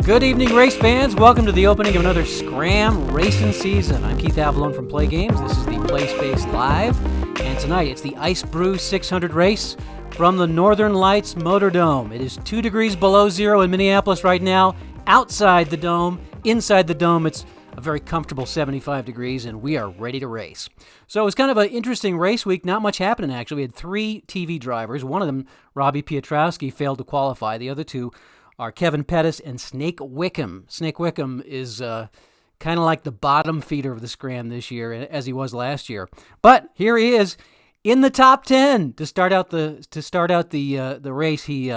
Good evening, race fans. Welcome to the opening of another Scram racing season. I'm Keith Avalone from PLAAY Games. This is the PLAAY Space Live. And tonight it's the Ice Brew 600 race from the Northern Lights Motordome. It is 2 degrees below zero in Minneapolis right now. Outside the dome, inside the dome, it's a very comfortable 75 degrees, and we are ready to race. So it was kind of an interesting race week. Not much happening, actually. We had 3 TV drivers. One of them, Robbie Piotrowski, failed to qualify. The other 2 are Kevin Pettis and Snake Wickham. Snake Wickham is kind of like the bottom feeder of the Scram this year, as he was last year. But here he is in the top 10 to start out the race. He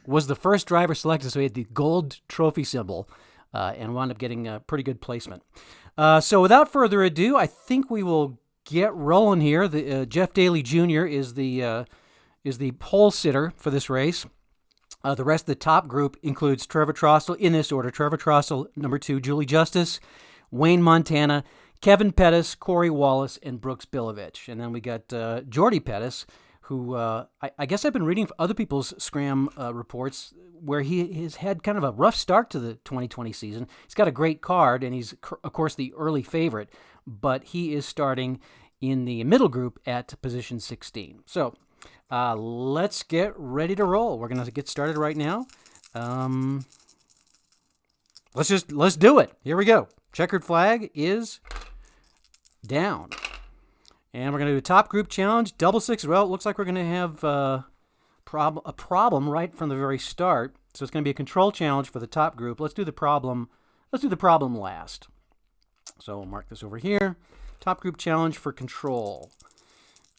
was the first driver selected, so he had the gold trophy symbol and wound up getting a pretty good placement. So without further ado, I think we will get rolling here. Jeff Daly Jr. is the pole sitter for this race. The rest of the top group includes Trevor Trossel, in this order: Trevor Trossel, number 2, Julie Justice, Wayne Montana, Kevin Pettis, Corey Wallace, and Brooks Bilovich. And then we got Jordy Pettis, who I guess I've been reading other people's Scram reports where he has had kind of a rough start to the 2020 season. He's got a great card, and he's, of course, the early favorite, but he is starting in the middle group at position 16. So let's get ready to roll. We're going to get started right now. Let's do it. Here we go. Checkered flag is down. And we're going to do a top group challenge, double six. Well, it looks like we're going to have a problem right from the very start. So it's going to be a control challenge for the top group. Let's do the problem last. So we'll mark this over here. Top group challenge for control.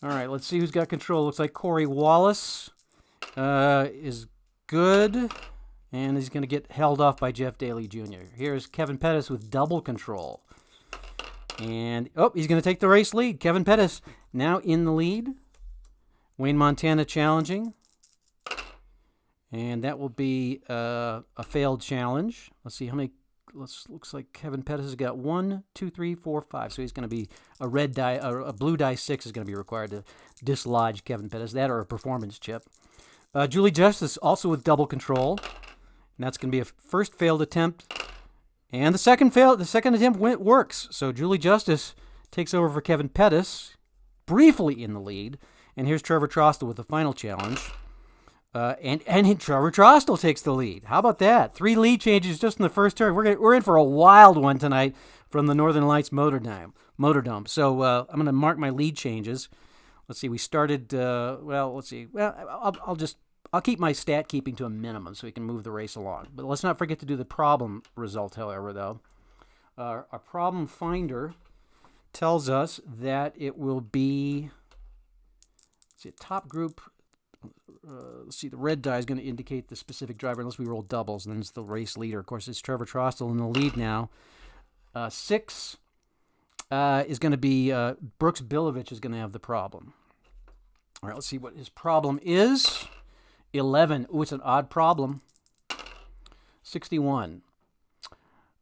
All right, let's see who's got control. Looks like Corey Wallace is good, and he's going to get held off by Jeff Daly Jr. Here's Kevin Pettis with double control. And, he's going to take the race lead. Kevin Pettis now in the lead. Wayne Montana challenging. And that will be a failed challenge. Let's see how many. Looks like Kevin Pettis has got 1, 2, 3, 4, 5. So he's going to be a red die, a blue die 6 is going to be required to dislodge Kevin Pettis. That or a performance chip. Julie Justice also with double control. And that's going to be a first failed attempt. And the second attempt works. So Julie Justice takes over for Kevin Pettis, briefly in the lead. And here's Trevor Trossel with the final challenge. And Trevor Trossel takes the lead. How about that? 3 lead changes just in the first turn. We're in for a wild one tonight from the Northern Lights Motordome. So I'm going to mark my lead changes. Let's see. We started. Let's see. Well, I'll keep my stat keeping to a minimum so we can move the race along. But let's not forget to do the problem result, however, though. Our problem finder tells us that it will be, top group. Let's see, the red die is going to indicate the specific driver unless we roll doubles, and then it's the race leader. Of course, it's Trevor Trossel in the lead now. 6 is going to be Brooks Bilovich is going to have the problem. All right, let's see what his problem is. 11. Ooh, it's an odd problem. 61.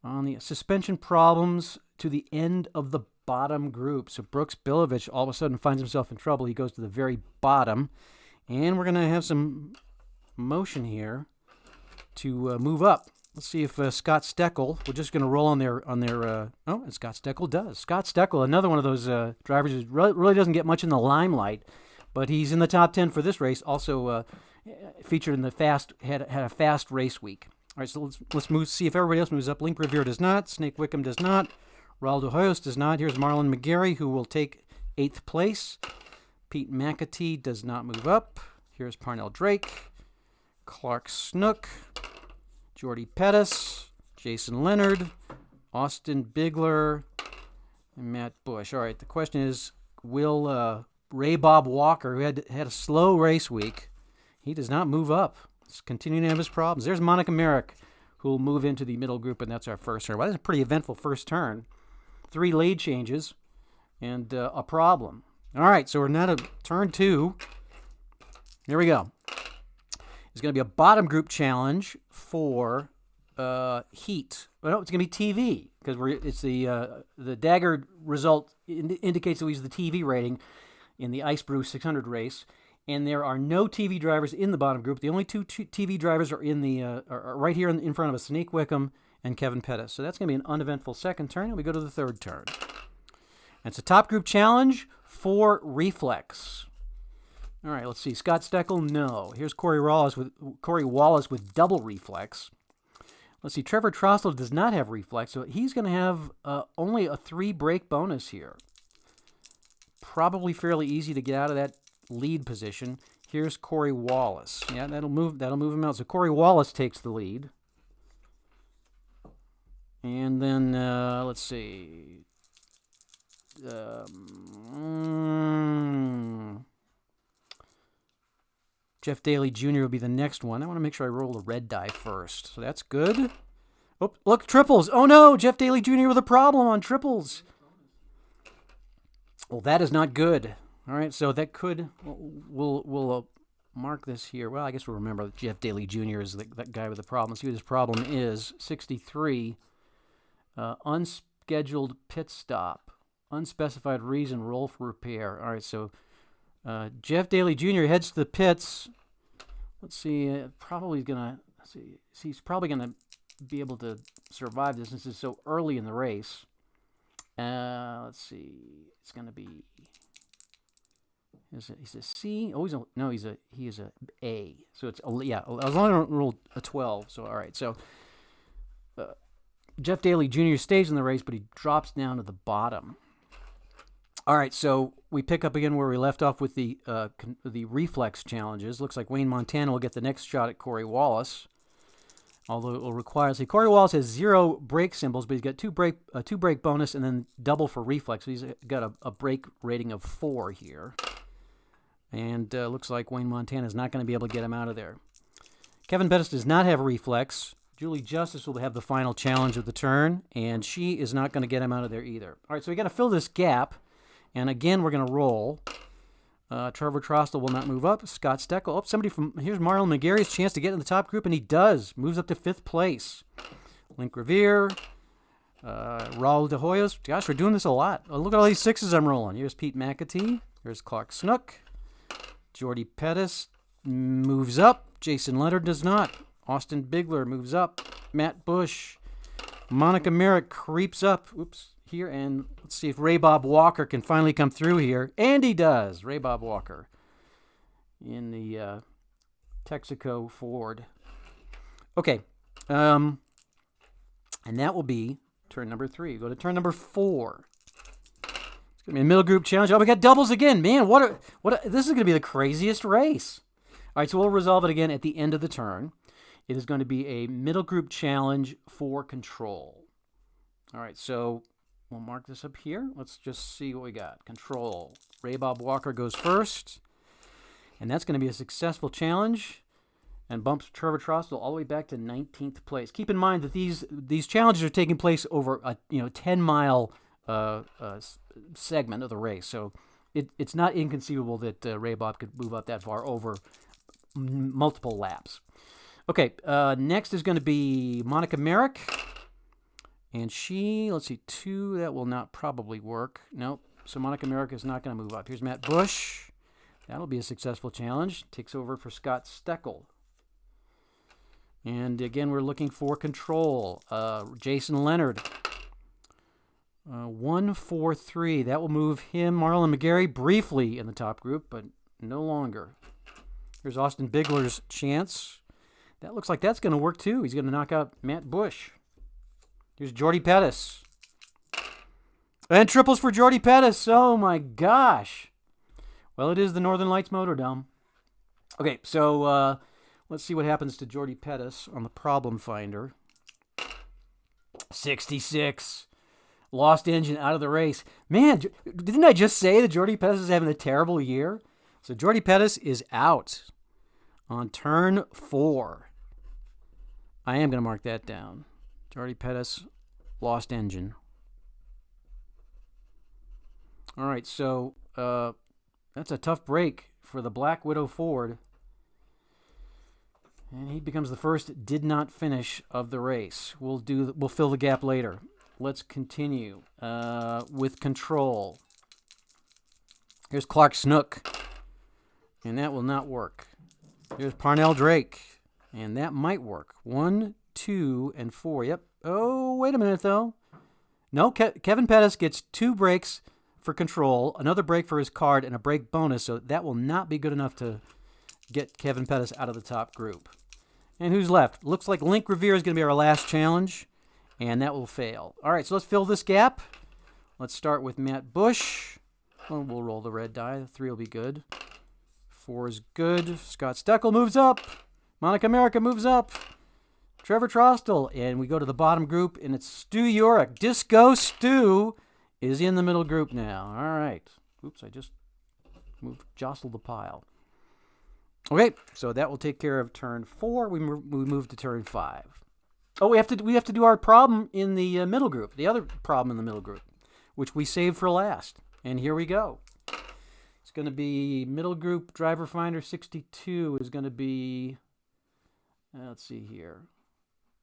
On the suspension problems to the end of the bottom group. So Brooks Bilovich all of a sudden finds himself in trouble. He goes to the very bottom. And we're going to have some motion here to move up. Let's see if Scott Steckel, we're just going to roll on their and Scott Steckel does. Scott Steckel, another one of those drivers who really doesn't get much in the limelight, but he's in the top 10 for this race. Also featured in the had a fast race week. All right, so let's move, see if everybody else moves up. Link Revere does not. Snake Wickham does not. Raul Hoyos does not. Here's Marlon McGarry, who will take 8th place. Pete McAtee does not move up. Here's Parnell Drake, Clark Snook, Jordy Pettis, Jason Leonard, Austin Bigler, and Matt Bush. All right, the question is, will Ray Bob Walker, who had a slow race week, he does not move up. He's continuing to have his problems. There's Monica Merrick, who will move into the middle group, and that's our first turn. Well, that's a pretty eventful first turn. 3 lead changes and a problem. All right, so we're now to turn 2. Here we go. It's going to be a bottom group challenge for heat. Well, it's going to be TV because it's the Dagger result indicates that we use the TV rating in the Ice Brew 600 race, And there are no TV drivers in the bottom group. The only two TV drivers are in the are right here in front of us, Sneak Wickham and Kevin Pettis. So that's going to be an uneventful second turn, and we go to the third turn. And it's a top group challenge for Reflex. All right, let's see. Scott Steckel, no. Here's Corey Wallace with double Reflex. Let's see. Trevor Trostel does not have Reflex, so he's going to have only a 3 break bonus here. Probably fairly easy to get out of that lead position. Here's Corey Wallace. Yeah, that'll move him out. So Corey Wallace takes the lead. And then let's see. Jeff Daly Jr. will be the next one. I want to make sure I roll the red die first. So that's good. Oh, look, triples. Oh no, Jeff Daly Jr. with a problem on triples. Well, that is not good. All right, so that could, we'll mark this here. Well, I guess we'll remember that Jeff Daly Jr. is that guy with the problem. Let's see what his problem is. 63, unscheduled pit stop, unspecified reason, roll for repair. All right, so Jeff Daly Jr. heads to the pits. Let's see, he's probably gonna be able to survive this since it's so early in the race. Let's see, it's gonna be. He's a C. Oh, he is a A. So it's yeah. As long as I don't roll a 12. So all right. So Jeff Daly Jr. stays in the race, but he drops down to the bottom. All right. So we pick up again where we left off with the reflex challenges. Looks like Wayne Montana will get the next shot at Corey Wallace. Although it will require, see, Corey Wallace has 0 brake symbols, but he's got two brake bonus and then double for reflex. So he's got a brake rating of 4 here. And looks like Wayne Montana is not going to be able to get him out of there. Kevin Pettis does not have a reflex. Julie Justice will have the final challenge of the turn, and she is not going to get him out of there either. All right, so we got to fill this gap, and again we're going to roll. Trevor Trostel will not move up. Scott Steckel. Oh, here's Marlon McGarry's chance to get in the top group, and he does. Moves up to 5th place. Link Revere. Raul De Hoyos. Gosh, we're doing this a lot. Oh, look at all these 6s I'm rolling. Here's Pete McAtee. Here's Clark Snook. Jordy Pettis moves up. Jason Leonard does not. Austin Bigler moves up. Matt Bush. Monica Merrick creeps up. Oops. Here, and let's see if Ray Bob Walker can finally come through here. And he does. Ray Bob Walker in the Texaco Ford. Okay. And that will be turn number 3. Go to turn number 4. It's going to be a middle group challenge. Oh, we got doubles again. Man, this is going to be the craziest race. All right, so we'll resolve it again at the end of the turn. It is going to be a middle group challenge for control. All right, so we'll mark this up here. Let's just see what we got. Control. Ray Bob Walker goes first. And that's going to be a successful challenge and bumps Trevor Trostel all the way back to 19th place. Keep in mind that these challenges are taking place over a 10-mile segment of the race. So it's not inconceivable that Ray Bob could move up that far over multiple laps. Okay, next is going to be Monica Merrick. And she, let's see, 2, that will not probably work. Nope. So Monica Merrick is not going to move up. Here's Matt Bush. That'll be a successful challenge. Takes over for Scott Steckel. And again, we're looking for control. Jason Leonard. 1, 4, 3. That will move him, Marlon McGarry, briefly in the top group, but no longer. Here's Austin Bigler's chance. That looks like that's going to work too. He's going to knock out Matt Bush. Here's Jordy Pettis. And triples for Jordy Pettis. Oh my gosh. Well, it is the Northern Lights Motordome. Okay, so let's see what happens to Jordy Pettis on the problem finder. 66. Lost engine out of the race. Man, didn't I just say that Jordy Pettis is having a terrible year? So Jordy Pettis is out on turn 4. I am going to mark that down. Jordy Pettis, lost engine. All right, so that's a tough break for the Black Widow Ford. And he becomes the first did not finish of the race. We'll fill the gap later. Let's continue with control. Here's Clark Snook. And that will not work. There's Parnell Drake. And that might work. 1, 2, and 4. Yep. Oh, wait a minute, though. No, Kevin Pettis gets 2 breaks for control, another break for his card, and a break bonus, so that will not be good enough to get Kevin Pettis out of the top group. And who's left? Looks like Link Revere is going to be our last challenge, and that will fail. All right, so let's fill this gap. Let's start with Matt Bush. Well, we'll roll the red die. The 3 will be good. 4 is good. Scott Steckel moves up. Monica America moves up. Trevor Trostel. And we go to the bottom group, and it's Stu Yorick. Disco Stu is in the middle group now. All right. Oops, I just jostled the pile. Okay, so that will take care of turn 4. We move to turn 5. Oh, we have to do our problem in the middle group. The other problem in the middle group, which we saved for last. And here we go. It's going to be middle group driver finder 62 is going to be, let's see here,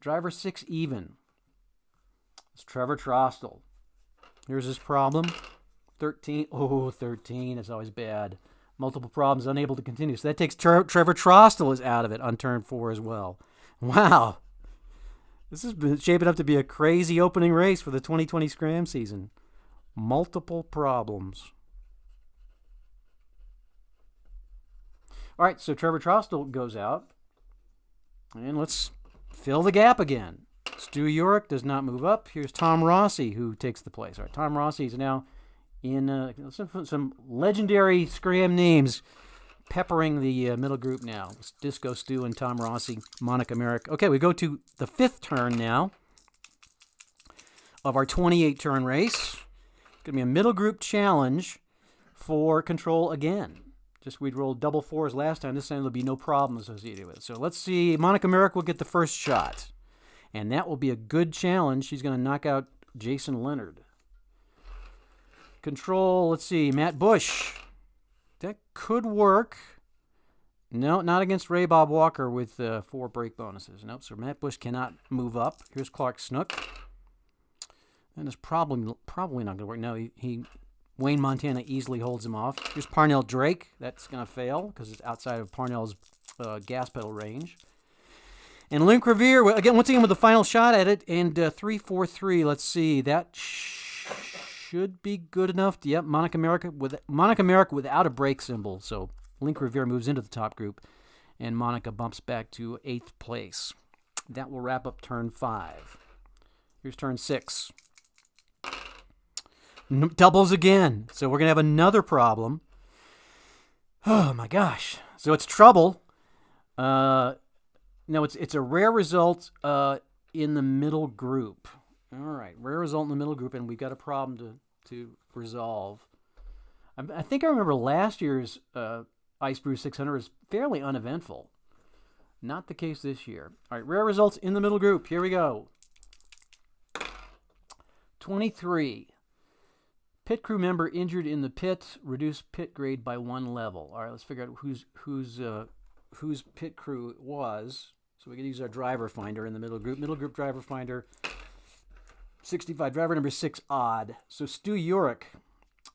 driver 6 even. It's Trevor Trostel. Here's his problem. 13. Oh, 13 is always bad. Multiple problems, unable to continue. So that takes Trevor Trostel is out of it on turn 4 as well. Wow. This has been shaping up to be a crazy opening race for the 2020 Scram season. Multiple problems. All right, so Trevor Trostel goes out. And let's fill the gap again. Stu Yorick does not move up. Here's Tom Rossi, who takes the place. All right, Tom Rossi is now in some legendary Scram names peppering the middle group now. It's Disco Stu and Tom Rossi, Monica Merrick. Okay, we go to the 5th turn now of our 28-turn race. It's going to be a middle group challenge for control again. Just we'd rolled double 4s last time. This time there'll be no problem associated with it. So let's see. Monica Merrick will get the first shot. And that will be a good challenge. She's going to knock out Jason Leonard. Control, let's see. Matt Bush. That could work. No, not against Ray Bob Walker with 4 break bonuses. Nope, so Matt Bush cannot move up. Here's Clark Snook. And it's probably not going to work. No, Wayne Montana easily holds him off. Here's Parnell Drake. That's going to fail because it's outside of Parnell's gas pedal range. And Link Revere, once again with the final shot at it. And 3-4-3, let's see. That should be good enough. Yep, Monica Merrick without a break symbol. So Link Revere moves into the top group. And Monica bumps back to 8th place. That will wrap up turn 5. Here's turn 6. Doubles again. So we're going to have another problem. Oh, my gosh. So it's trouble. No, it's a rare result in the middle group. All right, rare result in the middle group, and we've got a problem to resolve. I think I remember last year's Ice Brew 600 was fairly uneventful. Not the case this year. All right, rare results in the middle group. Here we go. 23. Pit crew member injured in the pit. Reduce pit grade by 1 level. All right, let's figure out whose pit crew it was. So we can use our driver finder in the middle group. Middle group driver finder. 65, driver number 6 odd. So Stu Yorick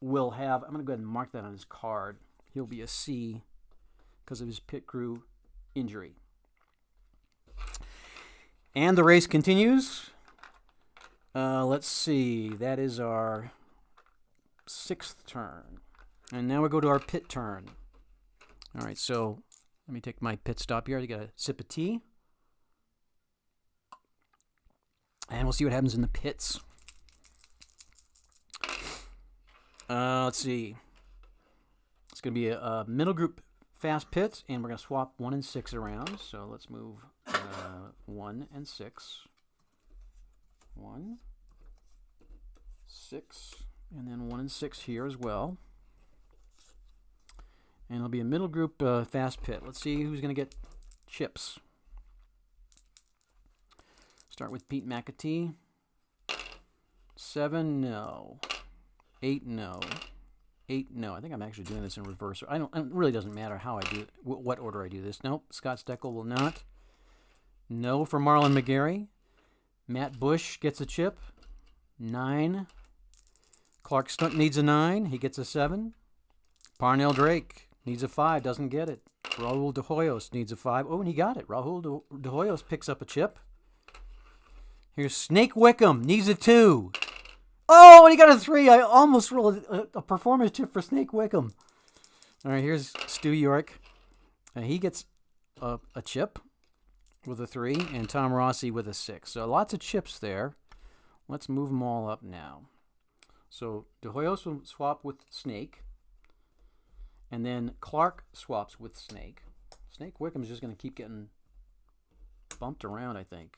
will have, I'm going to go ahead and mark that on his card. He'll be a C because of his pit crew injury. And the race continues. Let's see. That is our 6th turn. And now we go to our pit turn. All right, so let me take my pit stop here. I got a sip of tea. And we'll see what happens in the pits. Let's see. It's going to be a middle group fast pit, and we're going to swap 1 and 6 around. So let's move 1 and 6. 1, 6, and then 1 and 6 here as well. And it'll be a middle group fast pit. Let's see who's going to get chips. Start with Pete McAtee. 7, no. 8, no. 8, no. I think I'm actually doing this in reverse. It really doesn't matter how I do it, what order I do this. Nope, Scott Steckel will not. No for Marlon McGarry. Matt Bush gets a chip. 9. Clark Stunt needs a 9. He gets a 7. Parnell Drake needs a 5, doesn't get it. Raul de Hoyos needs a 5. Oh, and he got it. Raul de Hoyos picks up a chip. Here's Snake Wickham, needs a 2. Oh, and he got a 3. I almost rolled a performance chip for Snake Wickham. All right, here's Stu York. He gets a chip with a 3, and Tom Rossi with a 6. So lots of chips there. Let's move them all up now. So De Hoyos will swap with Snake. And then Clark swaps with Snake. Snake Wickham's just going to keep getting bumped around, I think.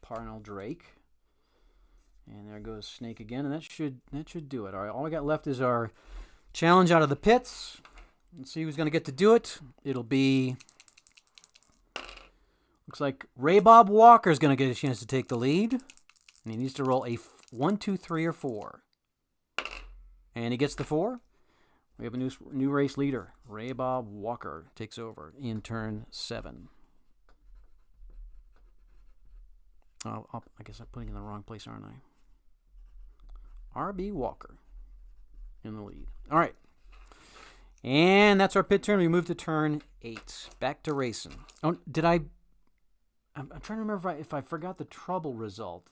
Parnell Drake. And there goes Snake again, and that should do it. All right, all we got left is our challenge out of the pits. Let's see who's going to get to do it. It'll be... Looks like Ray Bob Walker is going to get a chance to take the lead. And he needs to roll a 1, 2, 3, or 4. And he gets the 4. We have a new race leader. Ray Bob Walker takes over in turn 7. I guess I'm putting it in the wrong place, aren't I? R.B. Walker in the lead. All right. And that's our pit turn. We move to turn 8. Back to racing. Oh, I'm trying to remember if I forgot the trouble result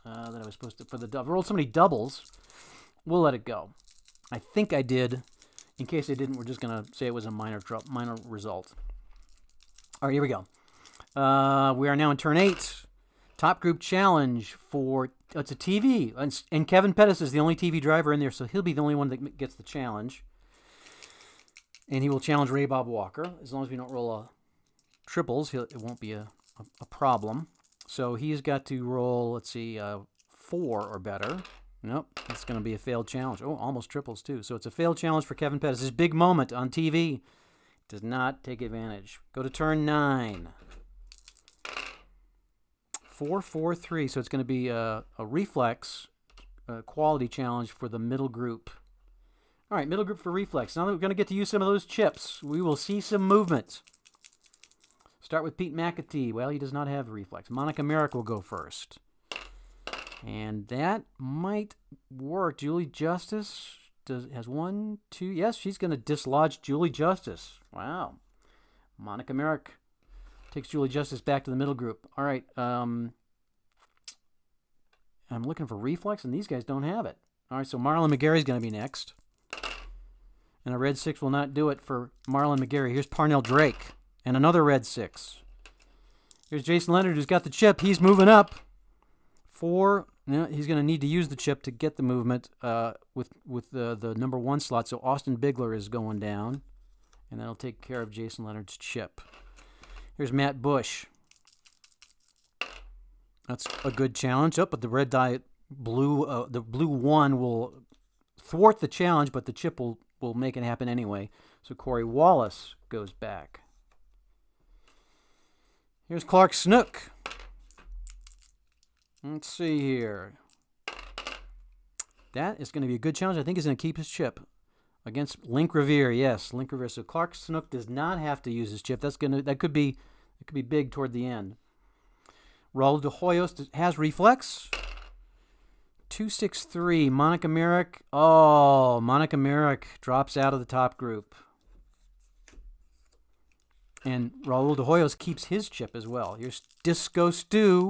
that I was supposed to, for the double. I rolled so many doubles. We'll let it go. I think I did. In case I didn't, we're just going to say it was a minor result. All right, here we go. We are now in turn 8. Top group challenge for, it's a TV. And Kevin Pettis is the only TV driver in there, so he'll be the only one that gets the challenge. And he will challenge Ray Bob Walker. As long as we don't roll triples, it won't be a problem. So he's got to roll, let's see, 4 or better. Nope, that's going to be a failed challenge. Oh, almost triples, too. So it's a failed challenge for Kevin Pettis. His big moment on TV does not take advantage. Go to turn 9. 4, 4, 3. So it's going to be a reflex quality challenge for the middle group. All right, middle group for reflex. Now that we're going to get to use some of those chips, we will see some movement. Start with Pete McAtee. Well, he does not have reflex. Monica Merrick will go first. And that might work. Julie Justice has 1, 2. Yes, she's going to dislodge Julie Justice. Wow. Monica Merrick takes Julie Justice back to the middle group. All right. I'm looking for reflex, and these guys don't have it. All right, so Marlon McGarry's going to be next. And a red 6 will not do it for Marlon McGarry. Here's Parnell Drake and another red 6. Here's Jason Leonard, who's got the chip. He's moving up. 4. Now he's going to need to use the chip to get the movement with the number 1 slot. So Austin Bigler is going down, and that'll take care of Jason Leonard's chip. Here's Matt Bush. That's a good challenge. Oh, but the red die blue, the blue 1 will thwart the challenge, but the chip will make it happen anyway. So Corey Wallace goes back. Here's Clark Snook. Let's see here. That is going to be a good challenge. I think he's going to keep his chip against Link Revere. Yes, Link Revere. So Clark Snook does not have to use his chip. That could be big toward the end. Raul de Hoyos has reflex. 263. Monica Merrick. Oh, Monica Merrick drops out of the top group. And Raul de Hoyos keeps his chip as well. Here's Disco Stew.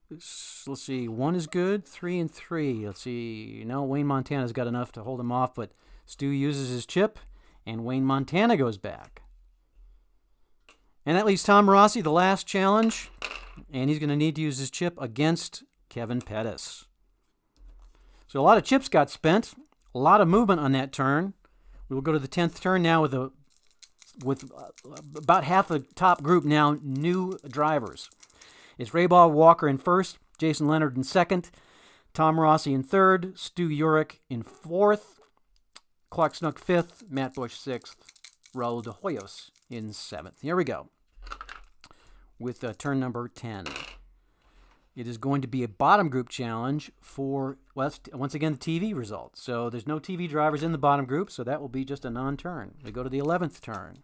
Let's see. 1 is good. 3 and 3. Let's see. No, Wayne Montana's got enough to hold him off, but Stu uses his chip, and Wayne Montana goes back. And that leaves Tom Rossi, the last challenge, and he's going to need to use his chip against Kevin Pettis. So a lot of chips got spent. A lot of movement on that turn. We will go to the 10th turn now with about half the top group now new drivers. It's Ray Bob Walker in first, Jason Leonard in second, Tom Rossi in third, Stu Urick in fourth, Clark Snook fifth, Matt Bush sixth, Raul de Hoyos in seventh. Here we go with turn number 10. It is going to be a bottom group challenge for, well, once again, the TV result. So there's no TV drivers in the bottom group, so that will be just a non-turn. We go to the 11th turn.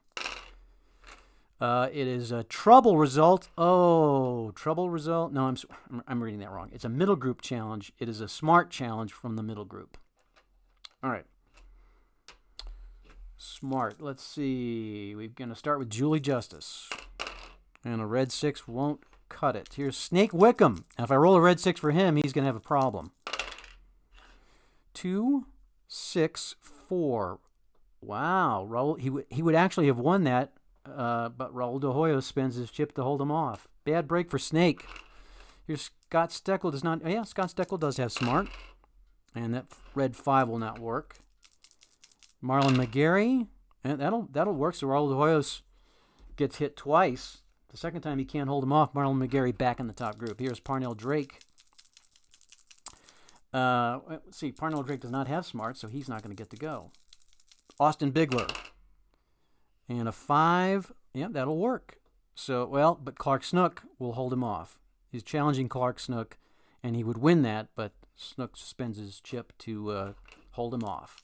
It is a trouble result. Oh, trouble result. No, I'm reading that wrong. It's a middle group challenge. It is a smart challenge from the middle group. All right. Smart. Let's see. We're going to start with Julie Justice. And a red 6 won't cut it. Here's Snake Wickham. Now, if I roll a red 6 for him, he's going to have a problem. 2, 6, 4. Wow. Raul, he would actually have won that, but Raul de Hoyo spends his chip to hold him off. Bad break for Snake. Here's Scott Steckel. Does not. Oh, yeah, Scott Steckel does have smart. And that red 5 will not work. Marlon McGarry. And that'll work. So Raul de Hoyos gets hit twice. The second time he can't hold him off. Marlon McGarry back in the top group. Here's Parnell Drake. Let's see. Parnell Drake does not have smart, so he's not going to get to go. Austin Bigler. And a 5. Yeah, that'll work. So, well, but Clark Snook will hold him off. He's challenging Clark Snook, and he would win that, but Snook spends his chip to hold him off.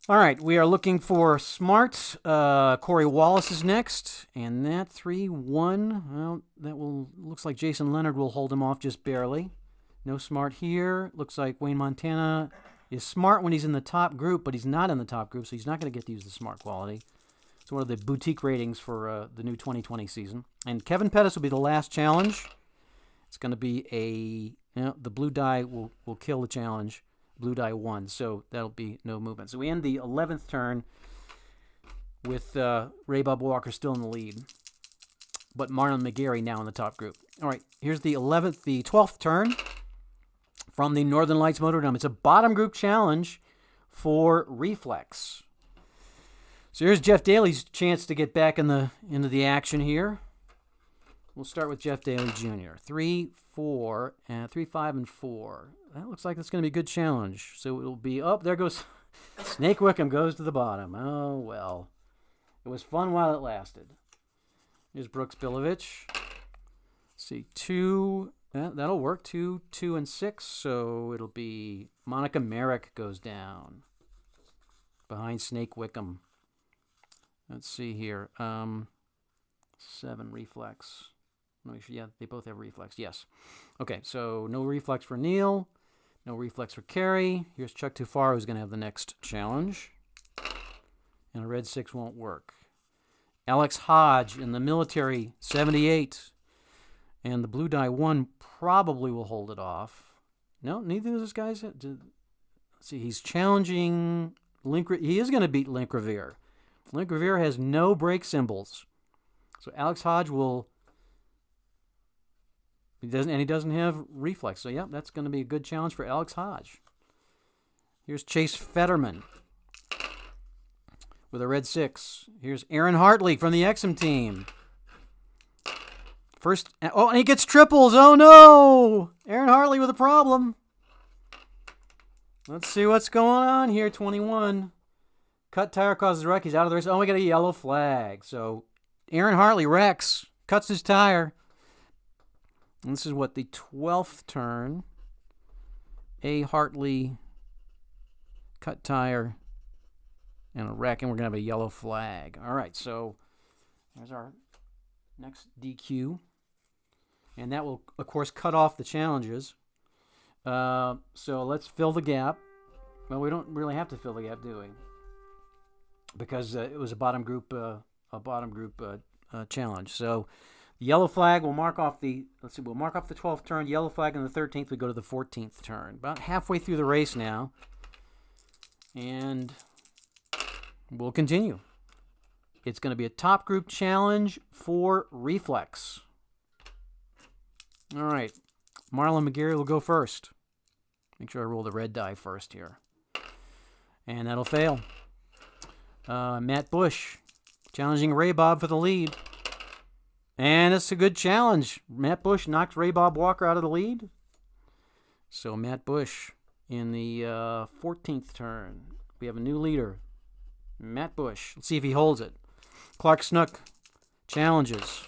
All right, we are looking for smart. Corey Wallace is next, and that 3-1. Well, looks like Jason Leonard will hold him off just barely. No smart here. Looks like Wayne Montana is smart when he's in the top group, but he's not in the top group, so he's not going to get to use the smart quality. It's one of the boutique ratings for the new 2020 season. And Kevin Pettis will be the last challenge. It's going to be the blue die will kill the challenge. Blue die 1, so that'll be no movement. So we end the 11th turn with Ray Bob Walker still in the lead, but Marlon McGarry now in the top group. All right, here's the 12th turn from the Northern Lights Motordrome. It's a bottom group challenge for Reflex. So here's Jeff Daly's chance to get back into the action here. We'll start with Jeff Daly Jr. 3, 4, and 3, 5, and 4. That looks like it's going to be a good challenge. So it'll be up. There goes Snake Wickham goes to the bottom. Oh, well. It was fun while it lasted. Here's Brooks Bilovich. See, 2. That'll work. 2, 2, and 6. So it'll be Monica Merrick goes down behind Snake Wickham. Let's see here. 7 reflex. Yeah, they both have reflex. Yes. Okay, so no reflex for Neil. No reflex for Carrie. Here's Chuck Tufaro, who's going to have the next challenge. And a red 6 won't work. Alex Hodge in the military, 78. And the blue die 1 probably will hold it off. No, neither of those guys. Let's see, he's challenging Link. He is going to beat Link Revere. Link Revere has no break symbols. So Alex Hodge will... He doesn't have reflex. So, yeah, that's going to be a good challenge for Alex Hodge. Here's Chase Fetterman with a red 6. Here's Aaron Hartley from the Exum team. First, and he gets triples. Oh, no! Aaron Hartley with a problem. Let's see what's going on here. 21. Cut tire causes wreck. He's out of the race. Oh, we got a yellow flag. So, Aaron Hartley wrecks. Cuts his tire. And this is what, the 12th turn. A Hartley, cut tire, and a wreck, and we're going to have a yellow flag. All right, so there's our next DQ. And that will, of course, cut off the challenges. So let's fill the gap. Well, we don't really have to fill the gap, do we? Because it was a bottom group challenge. So the yellow flag will mark off the, we'll mark off the 12th turn. Yellow flag on the 13th, we go to the 14th turn. About halfway through the race now. And we'll continue. It's going to be a top group challenge for Reflex. All right. Marlon McGarry will go first. Make sure I roll the red die first here. And that'll fail. Matt Bush challenging Ray Bob for the lead. And it's a good challenge. Matt Bush knocked Ray Bob Walker out of the lead. So Matt Bush in the 14th turn. We have a new leader. Matt Bush. Let's see if he holds it. Clark Snook challenges.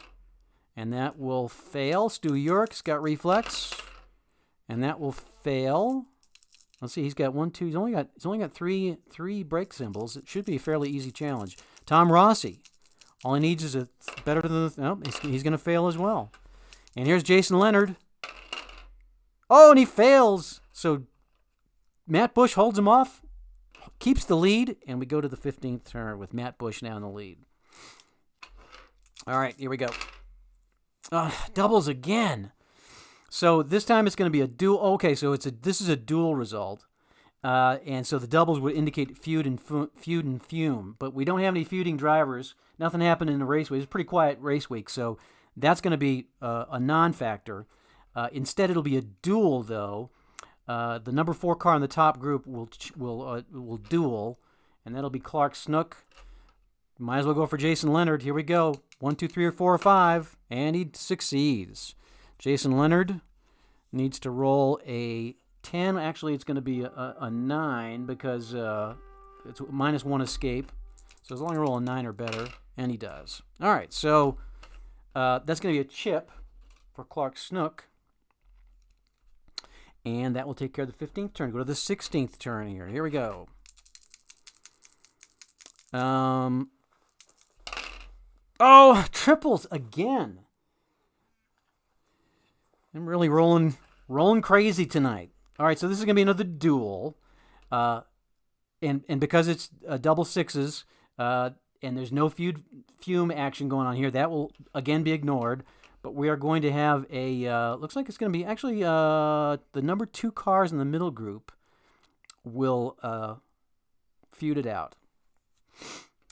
And that will fail. Stu York's got reflex. And that will fail. Let's see, he's got 1, 2. He's only got three break symbols. It should be a fairly easy challenge. Tom Rossi. All he needs is a better than the... No, he's going to fail as well. And here's Jason Leonard. Oh, and he fails. So Matt Bush holds him off. keeps the lead, and we go to the 15th turn with Matt Bush now in the lead. All right, here we go. Doubles again. So this time it's going to be a dual. Okay, so this is a dual result. And so the doubles would indicate feud and fume. But we don't have any feuding drivers. Nothing happened in the race week. It's a pretty quiet race week, so that's going to be a non-factor. Instead, it'll be a duel, though. The number 4 car in the top group will duel, and that'll be Clark Snook. Might as well go for Jason Leonard. Here we go. 1, 2, 3, or 4, or 5, and he succeeds. Jason Leonard needs to roll a 10. Actually, it's going to be a 9 because it's -1 escape. So as long as you roll a 9 or better, and he does. All right, so that's going to be a chip for Clark Snook. And that will take care of the 15th turn. Go to the 16th turn here. Here we go. Oh, triples again. I'm really rolling crazy tonight. All right, so this is going to be another duel. And because it's double sixes, and there's no fume action going on here, that will again be ignored. But we are going to have a, looks like it's going to be actually the number 2 cars in the middle group will feud it out.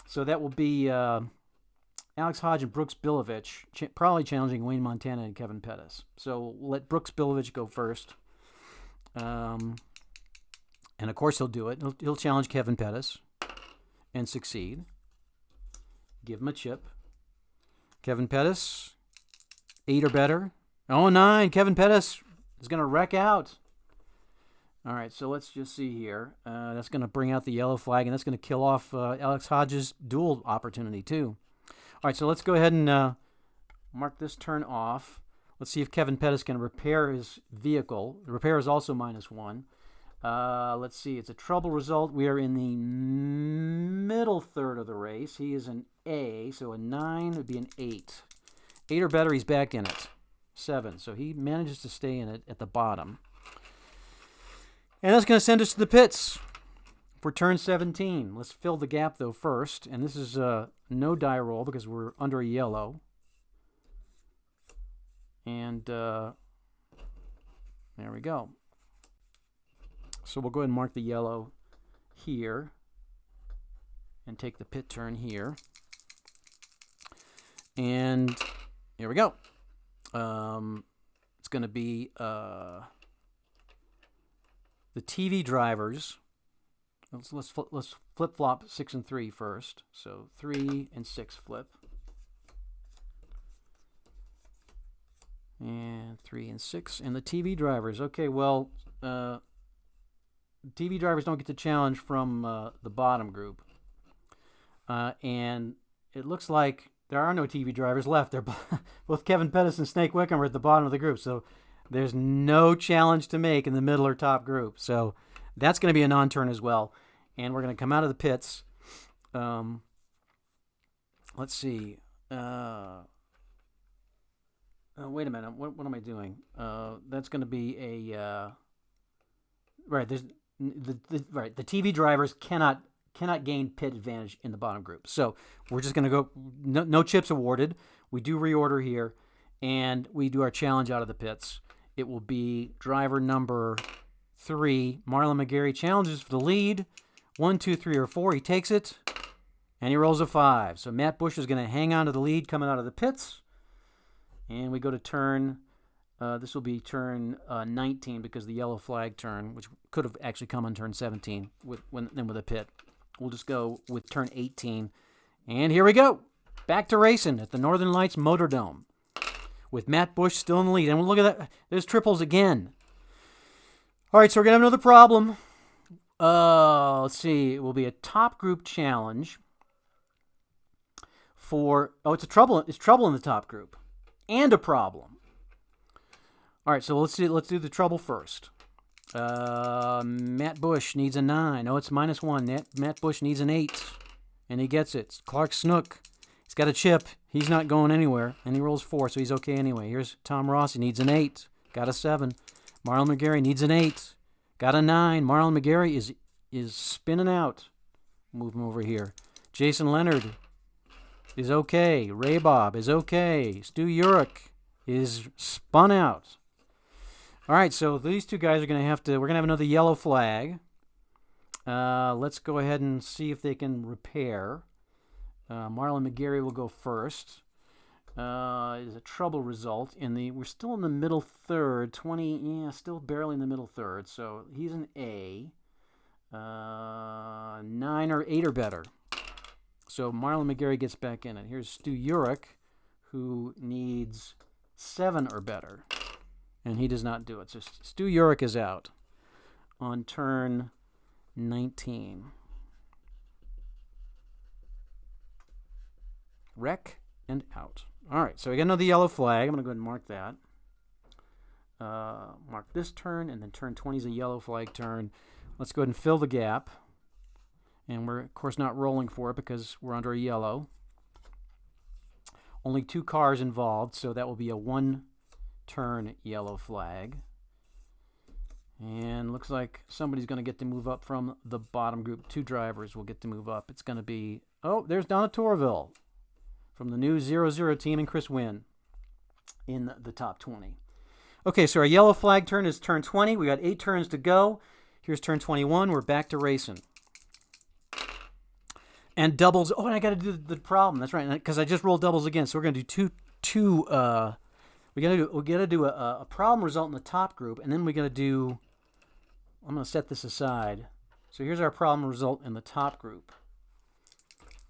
So that will be Alex Hodge and Brooks Bilovich, probably challenging Wayne Montana and Kevin Pettis. So we'll let Brooks Bilovich go first. And of course he'll do it. He'll challenge Kevin Pettis and succeed. Give him a chip. Kevin Pettis, 8 or better. Oh, 9. Kevin Pettis is going to wreck out. All right, so let's just see here. That's going to bring out the yellow flag, and that's going to kill off Alex Hodges' duel opportunity, too. All right, so let's go ahead and mark this turn off. Let's see if Kevin Pettis can repair his vehicle. The repair is also -1. Let's see. It's a trouble result. We are in the middle third of the race. He is an A, so a 9 would be an 8. 8 or better, he's back in it. 7. So he manages to stay in it at the bottom. And that's going to send us to the pits for turn 17. Let's fill the gap, though, first. And this is no die roll because we're under a yellow. And there we go. So we'll go ahead and mark the yellow here and take the pit turn here. And here we go. It's going to be the TV drivers. Let's flip-flop 6 and 3 first. So 3 and 6 flip. And 3 and 6. And the TV drivers. Okay, well, TV drivers don't get the challenge from the bottom group. And it looks like there are no TV drivers left. They're both Kevin Pettis and Snake Wickham are at the bottom of the group. So there's no challenge to make in the middle or top group. So that's going to be a non-turn as well. And we're going to come out of the pits. Let's see. Wait a minute. What am I doing? That's going to be a... right, there's... The TV drivers cannot gain pit advantage in the bottom group. So we're just going to go, no chips awarded. We do reorder here, and we do our challenge out of the pits. It will be driver number 3, Marlon McGarry, challenges for the lead. 1, 2, 3, or 4. He takes it, and he rolls a 5. So Matt Bush is going to hang on to the lead coming out of the pits. And we go to turn... this will be turn 19 because the yellow flag turn, which could have actually come on turn 17 with a pit. We'll just go with turn 18. And here we go. Back to racing at the Northern Lights Motordome with Matt Bush still in the lead. And look at that. There's triples again. All right, so we're going to have another problem. Let's see. It will be a top group challenge for... Oh, it's trouble in the top group. And a problem. All right, so let's do the trouble first. Matt Bush needs a 9. Oh, it's -1. Matt Bush needs an 8, and he gets it. It's Clark Snook. He's got a chip. He's not going anywhere, and he rolls 4, so he's okay anyway. Here's Tom Ross. He needs an 8. Got a 7. Marlon McGarry needs an 8. Got a 9. Marlon McGarry is is spinning out. Move him over here. Jason Leonard is okay. Ray Bob is okay. Stu Urich is spun out. All right, so these two guys are going to have to, we're going to have another yellow flag. Let's go ahead and see if they can repair. Marlon McGarry will go first. It is a trouble result we're still in the middle third, 20, yeah, still barely in the middle third, so he's an A. 9 or 8 or better. So Marlon McGarry gets back in it. Here's Stu Urich, who needs 7 or better, and he does not do it. So Stu Urich is out on turn 19. Wreck and out. All right, so we got another yellow flag. I'm going to go ahead and mark that. Mark this turn, and then turn 20 is a yellow flag turn. Let's go ahead and fill the gap. And we're, of course, not rolling for it because we're under a yellow. Only 2 cars involved, so that will be a 1-turn yellow flag. And looks like somebody's going to get to move up from the bottom group. 2 drivers will get to move up. It's going to be, oh, there's Donna Torville from the new 0-0 team and Chris Wynn in the top 20. Okay, so our yellow flag turn is turn 20. We got 8 turns to go. Here's turn 21. We're back to racing. And doubles. Oh, and I got to do the problem. That's right, because I just rolled doubles again. So we're going to do we got to do a problem result in the top group, and then we got to do. I'm going to set this aside. So here's our problem result in the top group.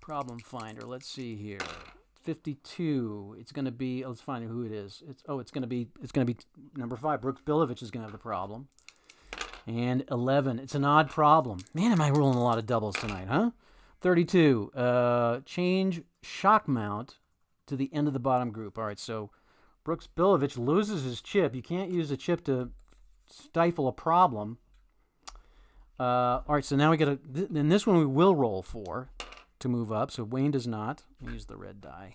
Problem finder. Let's see here. 52. It's going to be. Let's find who it is. It's going to be number 5. Brooks Bilovich is going to have the problem. And 11. It's an odd problem. Man, am I rolling a lot of doubles tonight, huh? 32. Change shock mount to the end of the bottom group. All right, so Brooks Bilovich loses his chip. You can't use a chip to stifle a problem. All right, so now we got to. In this one, we will roll 4 to move up. So Wayne does not. Use the red die.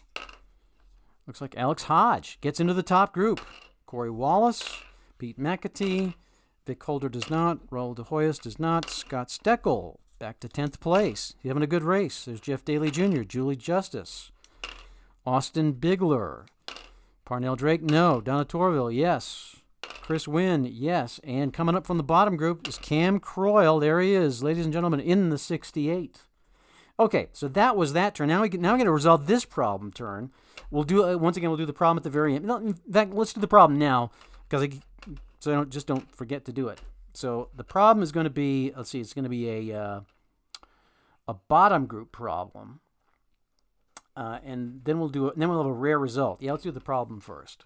Looks like Alex Hodge gets into the top group. Corey Wallace, Pete McAtee, Vic Holder does not. Raul de Hoyos does not. Scott Steckel back to 10th place. He's having a good race. There's Jeff Daly Jr., Julie Justice, Austin Bigler, Parnell Drake, no. Donna Torville, yes. Chris Wynn, yes. And coming up from the bottom group is Cam Croyle. There he is, ladies and gentlemen, in the 68. Okay, so that was that turn. Now we're going to resolve this problem turn. We'll do once again. We'll do the problem at the very end. No, in fact, let's do the problem now, so I don't forget to do it. So the problem is going to be. Let's see. It's going to be a bottom group problem, and then we'll do it. Then we'll have a rare result. Yeah, let's do the problem first.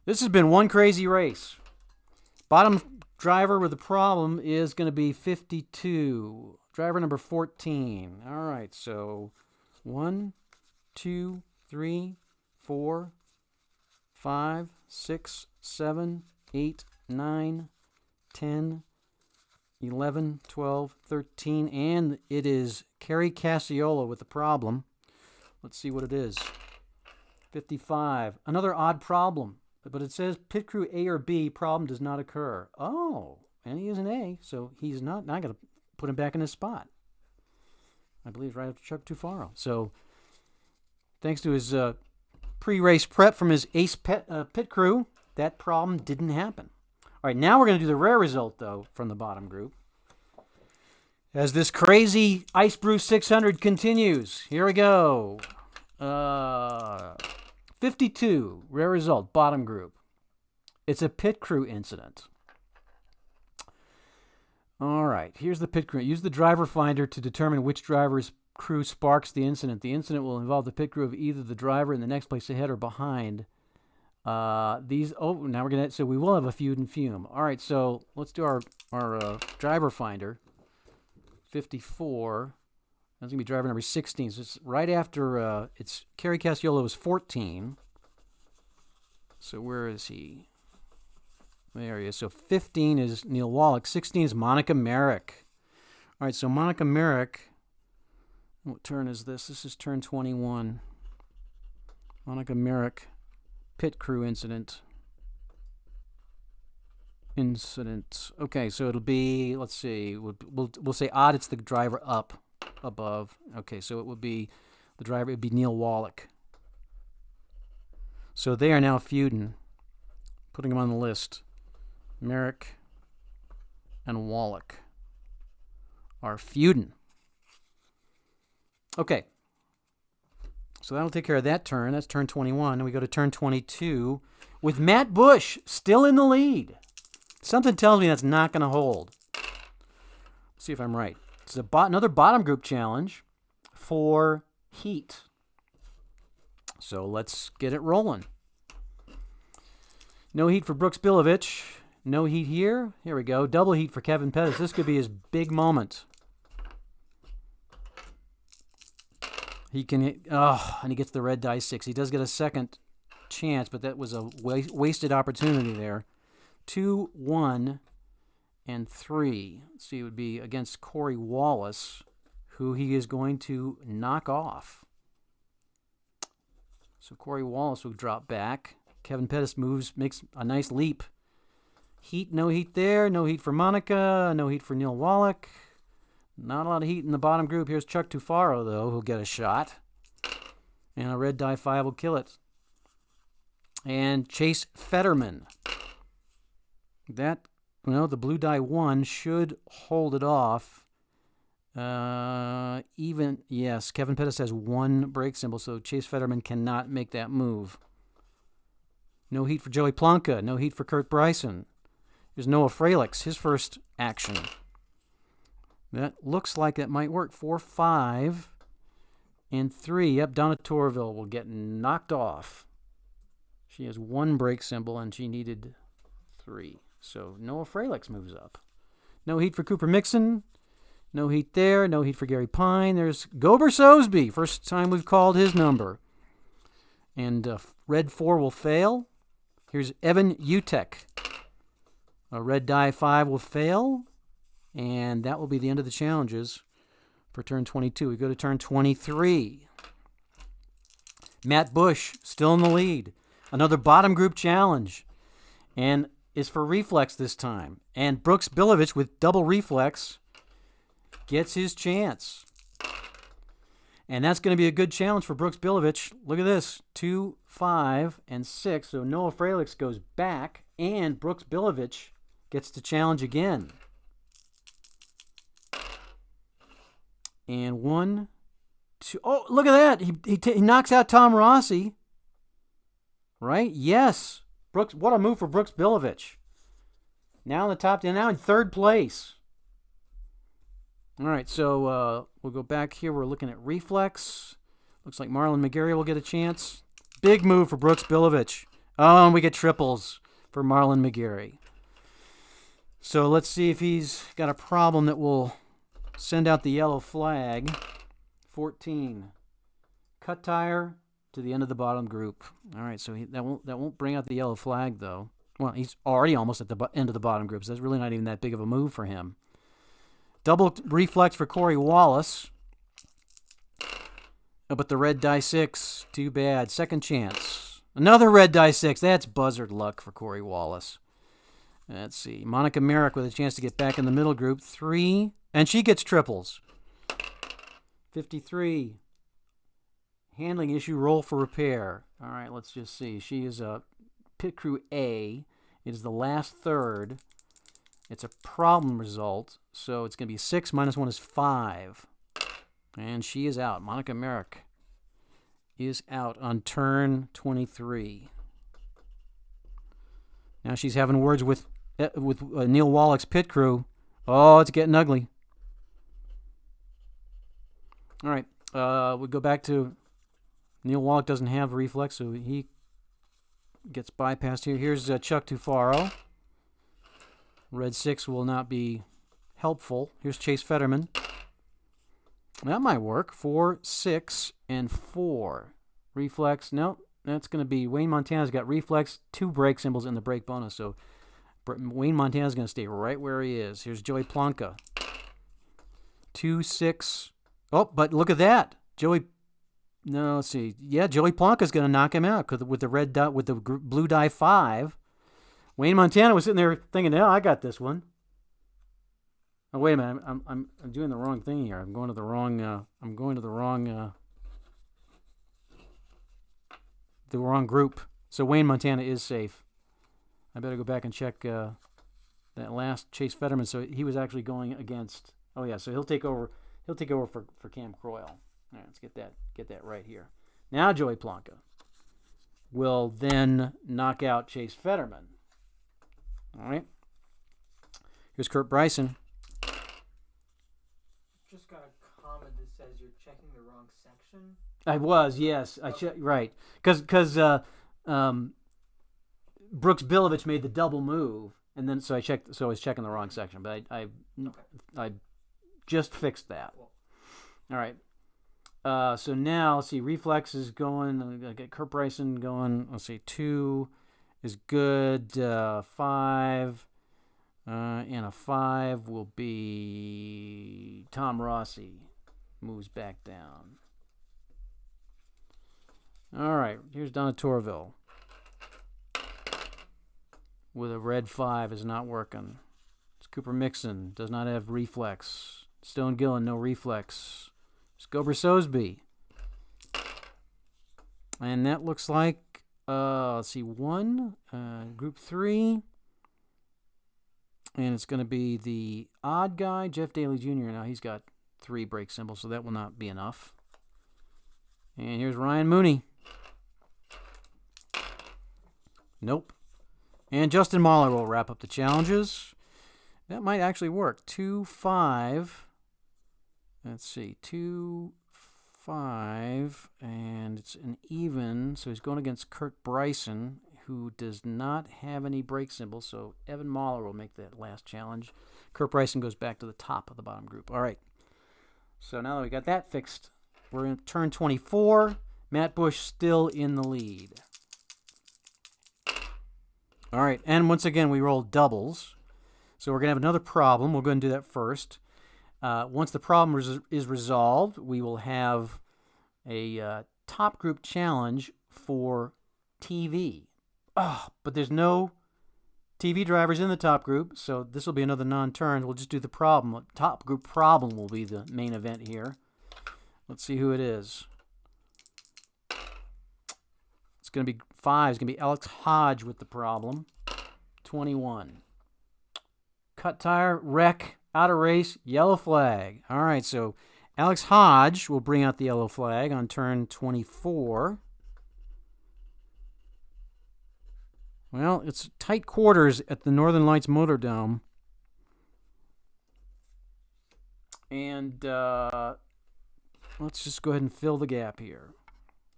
This has been one crazy race. Bottom driver with the problem is going to be 52. Driver number 14. All right, so 1, 2, 3, 4, 5, 6, 7, 8, 9, 10, 11, 12, 13, and it is Kerry Cassiola with the problem. Let's see what it is. 55. Another odd problem, but it says pit crew A or B, problem does not occur. Oh, and he is an A, so he's not. Now I got to put him back in his spot. I believe right after Chuck Tufaro. So thanks to his pre-race prep from his ace pit crew, that problem didn't happen. All right, now we're going to do the rare result, though, from the bottom group. As this crazy Ice Brew 600 continues. Here we go. 52, rare result, bottom group. It's a pit crew incident. All right, here's the pit crew. Use the driver finder to determine which driver's crew sparks the incident. The incident will involve the pit crew of either the driver in the next place ahead or behind. Now we're gonna. So we will have a feud and fume. All right, so let's do our driver finder. 54. That's gonna be driver number 16. So it's right after. It's Kerry Cassiola was 14. So where is he? There he is. So 15 is Neil Wallach. 16 is Monica Merrick. All right, so Monica Merrick. What turn is this? This is turn 21. Monica Merrick, pit crew incident. incident. Okay, so it'll be, let's see, we'll say odd. It's the driver up above. Okay, so it would be the driver. It would be Neil Wallach. So they are now feuding, putting them on the list. Merrick and Wallach are feuding. Okay. So that'll take care of that turn. That's turn 21. And we go to turn 22 with Matt Bush still in the lead. Something tells me that's not going to hold. Let's see if I'm right. It's another bottom group challenge for heat. So let's get it rolling. No heat for Brooks Bilovich. No heat here. Here we go. Double heat for Kevin Pettis. This could be his big moment. He can, and he gets the red die 6. He does get a second chance, but that was a wasted opportunity there. 2, 1, and 3. Let's see, it would be against Corey Wallace, who he is going to knock off. So Corey Wallace will drop back. Kevin Pettis makes a nice leap. Heat, no heat there. No heat for Monica. No heat for Neil Wallach. Not a lot of heat in the bottom group. Here's Chuck Tufaro, though, who'll get a shot. And a red die 5 will kill it. And Chase Fetterman. The blue die 1 should hold it off. Yes, Kevin Pettis has 1 break symbol, so Chase Fetterman cannot make that move. No heat for Joey Plonka. No heat for Kurt Bryson. Here's Noah Fralix, his first action. That looks like it might work. 4, 5, and 3. Yep, Donna Torville will get knocked off. She has 1 break symbol, and she needed 3. So Noah Fralix moves up. No heat for Cooper Mixon. No heat there. No heat for Gary Pine. There's Gober Sosby. First time we've called his number. And red 4 will fail. Here's Evan Utek. A red die 5 will fail. And that will be the end of the challenges for turn 22. We go to turn 23. Matt Bush still in the lead. Another bottom group challenge. And is for reflex this time. And Brooks Bilovich with double reflex gets his chance. And that's going to be a good challenge for Brooks Bilovich. Look at this. 2, 5, and 6. So Noah Fralix goes back. And Brooks Bilovich gets to challenge again. And 1, 2. Oh, look at that. He knocks out Tom Rossi. Right? Yes. Brooks. What a move for Brooks Bilovich. Now in the top 10. Now in third place. All right. So we'll go back here. We're looking at reflex. Looks like Marlon McGarry will get a chance. Big move for Brooks Bilovich. Oh, and we get triples for Marlon McGarry. So let's see if he's got a problem that will send out the yellow flag. 14. Cut tire to the end of the bottom group. All right, so that won't bring out the yellow flag, though. Well, he's already almost at the end of the bottom group, so that's really not even that big of a move for him. Double reflex for Corey Wallace. But the red die 6, too bad. Second chance. Another red die 6. That's buzzard luck for Corey Wallace. Let's see. Monica Merrick with a chance to get back in the middle group. 3. And she gets triples. 53. Handling issue, roll for repair. All right, let's just see. She is a pit crew A. It is the last third. It's a problem result, so it's going to be 6 minus 1 is 5. And she is out. Monica Merrick is out on turn 23. Now she's having words with Neil Wallach's pit crew. Oh, it's getting ugly. All right, we'll go back to Neil Wallach doesn't have reflex, so he gets bypassed here. Here's Chuck Tufaro. Red 6 will not be helpful. Here's Chase Fetterman. That might work. 4, 6, and 4. Reflex. Nope. That's going to be Wayne Montana's got reflex, 2 break symbols in the break bonus. So Wayne Montana's going to stay right where he is. Here's Joey Plonka. 2, 6. Oh, but look at that. No, let's see. Yeah, Joey Plonka's going to knock him out with the red dot, with the blue die 5. Wayne Montana was sitting there thinking, "Yeah, I got this one." Oh, wait a minute. I'm doing the wrong thing here. I'm going to the wrong. The wrong group. So Wayne Montana is safe. I better go back and check that last Chase Fetterman. So he was actually going against. Oh yeah. So he'll take over. He'll take over for Cam Croyle. All right. Let's get that right here. Now Joey Plonka will then knock out Chase Fetterman. All right. Here's Kurt Bryson. Just got a comment that says you're checking the wrong section. I was, yes. I checked, right. Because Brooks Bilovich made the double move, and then so I was checking the wrong section, but I just fixed that. Cool. All right. So now, let's see, Reflex is going. I get Kurt Bryson going. Let's see, 2 is good. 5 and a 5 will be Tom Rossi. Moves back down. All right, here's Donna Torville. With a red 5 is not working. It's Cooper Mixon. Does not have Reflex. Stone Gillen, no Reflex. It's Gober Sosby. And that looks like, let's see, 1, group 3. And it's going to be the odd guy, Jeff Daly Jr. Now he's got 3 break symbols, so that will not be enough. And here's Ryan Mooney. Nope. And Justin Mahler will wrap up the challenges. That might actually work. 2, 5. Let's see. 2, 5. And it's an even. So he's going against Kurt Bryson, who does not have any break symbols. So Evan Mahler will make that last challenge. Kurt Bryson goes back to the top of the bottom group. All right. So now that we got that fixed, we're in turn 24. Matt Bush still in the lead. All right, and once again, we roll doubles. So we're going to have another problem. We'll go and do that first. Once the problem is resolved, we will have a top group challenge for TV. Oh, but there's no TV drivers in the top group, so this will be another non-turn. We'll just do the problem. Top group problem will be the main event here. Let's see who it is. It's going to be 5. It's going to be Alex Hodge with the problem. 21. Cut tire, wreck, out of race, yellow flag. All right, so Alex Hodge will bring out the yellow flag on turn 24. Well, it's tight quarters at the Northern Lights Motordome. And let's just go ahead and fill the gap here.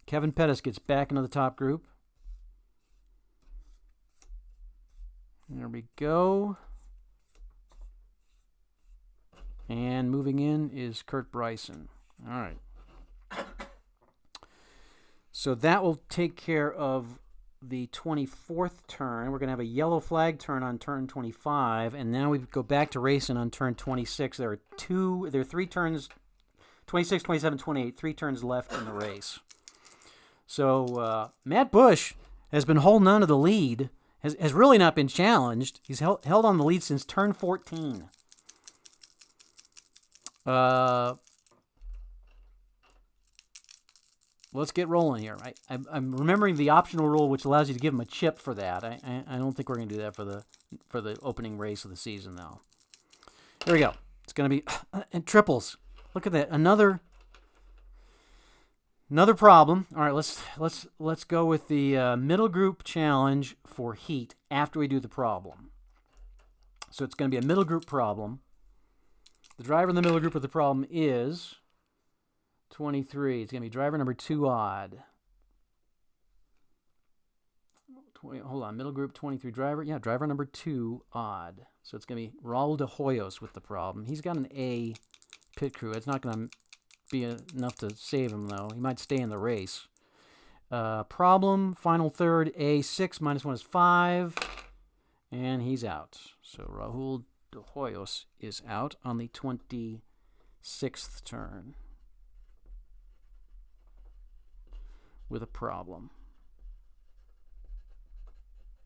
Kevin Pettis gets back into the top group. There we go. And moving in is Kurt Bryson. All right. So that will take care of the 24th turn. We're going to have a yellow flag turn on turn 25, and now we go back to racing on turn 26. There are 3 turns, 26, 27, 28, 3 turns left in the race. So Matt Bush has been holding on to the lead, has really not been challenged. He's held on the lead since turn 14. Let's get rolling here. I'm remembering the optional rule, which allows you to give him a chip for that. I don't think we're going to do that for the opening race of the season, though. Here we go. It's going to be and triples. Look at that. Another problem. All right, let's go with the middle group challenge for heat after we do the problem. So it's going to be a middle group problem. The driver in the middle group of the problem is 23. It's going to be driver number 2 odd. Hold on, middle group 23 driver. Yeah, driver number 2 odd. So it's going to be Raul de Hoyos with the problem. He's got an A pit crew. It's not going to be enough to save him, though. He might stay in the race. Problem, final third, A6, -1 is 5. And he's out. So Raul de Hoyos is out on the 26th turn with a problem.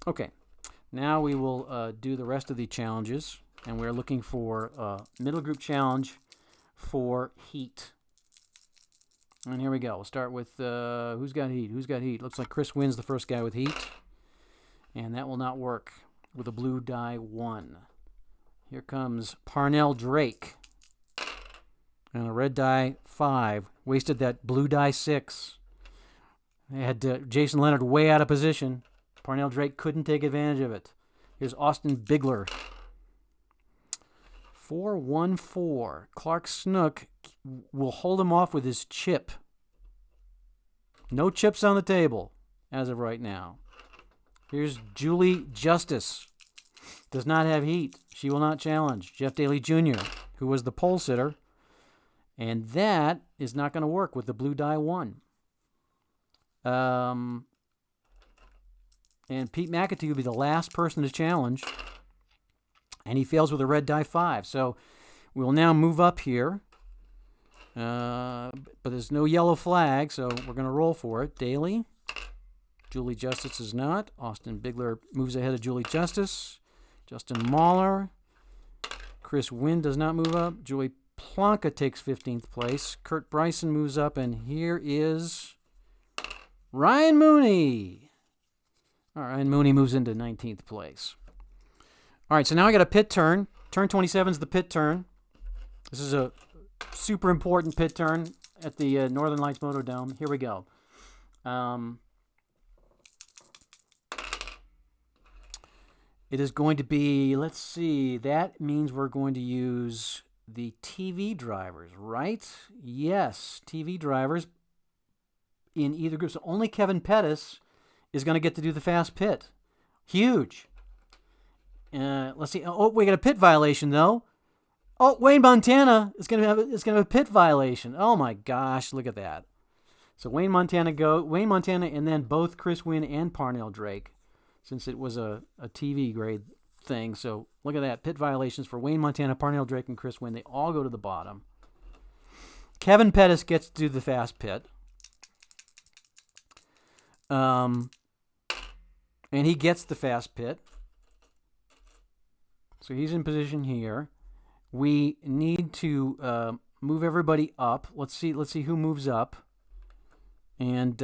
Okay, Now we will do the rest of the challenges, and we're looking for a middle group challenge for heat. And here we go. We'll start with who's got heat? Who's got heat? Looks like Chris wins the first guy with heat, and that will not work with a blue die 1. Here comes Parnell Drake, and a red die 5. Wasted that blue die 6. They had Jason Leonard way out of position. Parnell Drake couldn't take advantage of it. Here's Austin Bigler. 4-1-4. Clark Snook will hold him off with his chip. No chips on the table as of right now. Here's Julie Justice. Does not have heat. She will not challenge. Jeff Daly Jr., who was the pole sitter. And that is not going to work with the blue die 1. And Pete McAtee will be the last person to challenge. And he fails with a red die 5. So we'll now move up here. But there's no yellow flag, so we're going to roll for it. Daly. Julie Justice is not. Austin Bigler moves ahead of Julie Justice. Justin Mahler. Chris Wynn does not move up. Julie Plonka takes 15th place. Kurt Bryson moves up, and here is Ryan Mooney. All right, Ryan Mooney moves into 19th place. All right, so now I got a pit turn. Turn 27 is the pit turn. This is a super important pit turn at the Northern Lights Motodome. Here we go. It is going to be, let's see, that means we're going to use the TV drivers, right? Yes, TV drivers in either group. So only Kevin Pettis is going to get to do the fast pit. Huge. Let's see. Oh, we got a pit violation, though. Oh, Wayne Montana is going to have a pit violation. Oh, my gosh, look at that. So Wayne Montana, and then both Chris Wynn and Parnell Drake, since it was a TV grade thing. So look at that. Pit violations for Wayne Montana, Parnell Drake, and Chris Wynn. They all go to the bottom. Kevin Pettis gets to do the fast pit. And he gets the fast pit. So he's in position here. We need to move everybody up. Let's see who moves up. And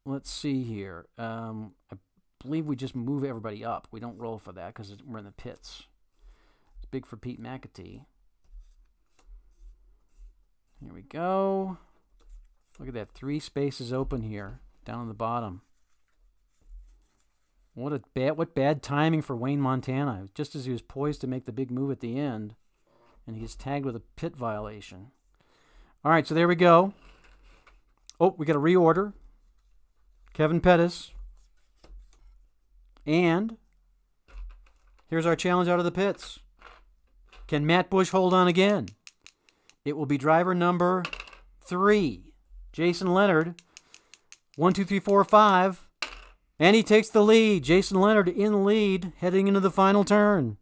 let's see here. I believe we just move everybody up. We don't roll for that because we're in the pits. It's big for Pete McAtee. Here we go. Look at that. 3 spaces open here down on the bottom. What bad timing for Wayne Montana. Just as he was poised to make the big move at the end, and he gets tagged with a pit violation. All right, so there we go. Oh, we got a reorder. Kevin Pettis. And here's our challenge out of the pits. Can Matt Bush hold on again? It will be driver number 3, Jason Leonard. 1, 2, 3, 4, 5. And he takes the lead. Jason Leonard in the lead, heading into the final turn.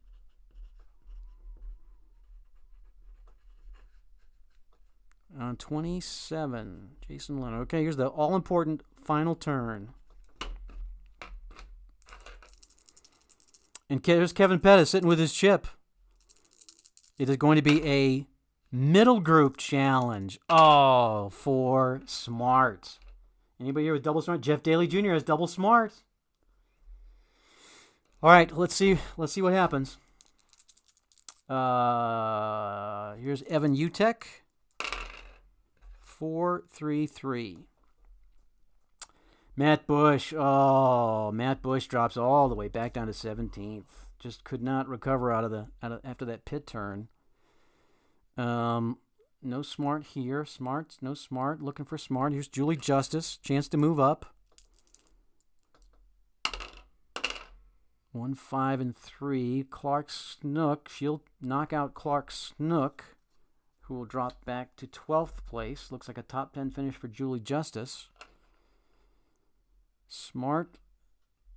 On 27, Jason Leonard. Okay, here's the all-important final turn. And here's Kevin Pettis sitting with his chip. It is going to be a middle group challenge. Oh, for smart. Anybody here with double smart? Jeff Daly Jr. has double smart. All right, let's see what happens. Here's Evan Utek. 4-3-3. Matt Bush. Oh, Matt Bush drops all the way back down to 17th. Just could not recover after that pit turn. No smart here. No smart. Looking for smart. Here's Julie Justice. Chance to move up. 1, 5, and 3. Clark Snook. She'll knock out Clark Snook, who will drop back to 12th place. Looks like a top 10 finish for Julie Justice. Smart.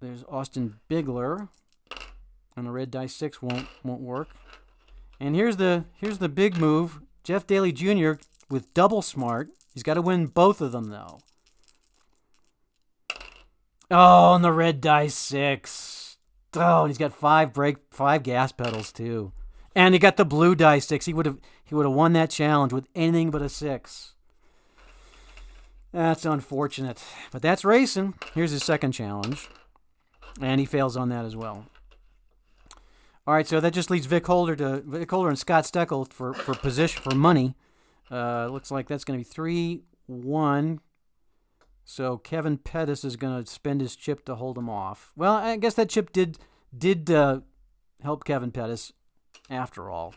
There's Austin Bigler. And the red die 6 won't work. And here's the big move. Jeff Daly Jr. with double smart. He's got to win both of them, though. Oh, and the red die 6. Oh, and he's got five gas pedals too. And he got the blue die sticks. He would have won that challenge with anything but a 6. That's unfortunate. But that's racing. Here's his second challenge. And he fails on that as well. All right, so that just leaves Vic Holder and Scott Steckel for position for money. Looks like that's going to be 3-1. So Kevin Pettis is going to spend his chip to hold him off. Well, I guess that chip did help Kevin Pettis after all,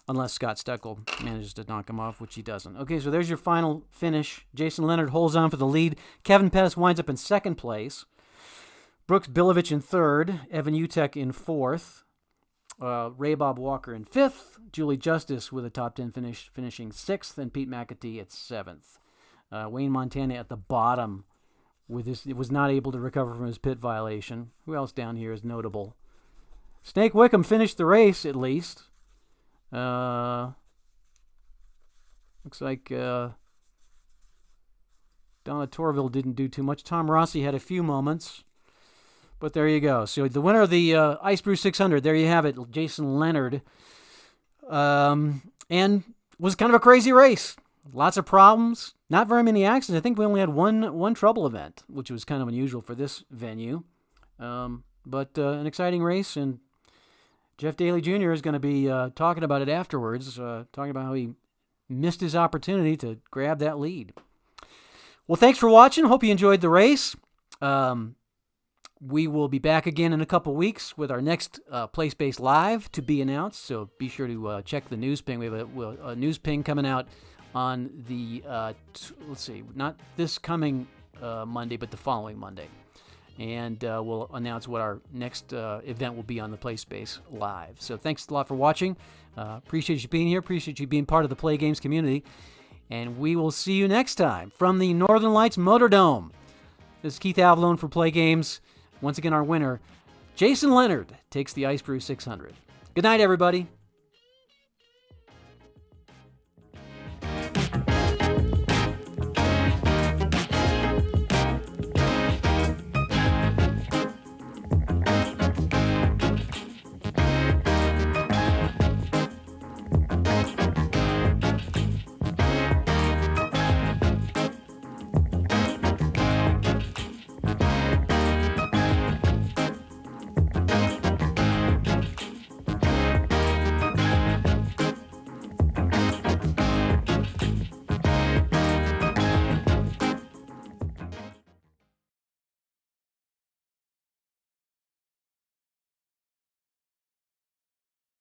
unless Scott Steckel manages to knock him off, which he doesn't. Okay, so there's your final finish. Jason Leonard holds on for the lead. Kevin Pettis winds up in second place. Brooks Bilovich in third. Evan Utek in fourth. Ray Bob Walker in fifth. Julie Justice with a top 10 finish, finishing sixth, and Pete McAtee at seventh. Wayne Montana at the bottom was not able to recover from his pit violation. Who else down here is notable? Snake Wickham finished the race, at least. Looks like Donna Torville didn't do too much. Tom Rossi had a few moments. But there you go. So the winner of the Ice Brew 600, there you have it, Jason Leonard. And was kind of a crazy race. Lots of problems. Not very many accidents. I think we only had one trouble event, which was kind of unusual for this venue. But an exciting race, and Jeff Daly Jr. is going to be talking about it afterwards, talking about how he missed his opportunity to grab that lead. Well, thanks for watching. Hope you enjoyed the race. We will be back again in a couple weeks with our next Play Space Live to be announced, so be sure to check the news ping. We have a news ping coming out on the, let's see, not this coming Monday, but the following Monday. And we'll announce what our next event will be on the Play Space Live. So thanks a lot for watching. Appreciate you being here. Appreciate you being part of the Play Games community. And we will see you next time from the Northern Lights Motordome. This is Keith Avalone for Play Games. Once again, our winner, Jason Leonard, takes the Ice Brew 600. Good night, everybody.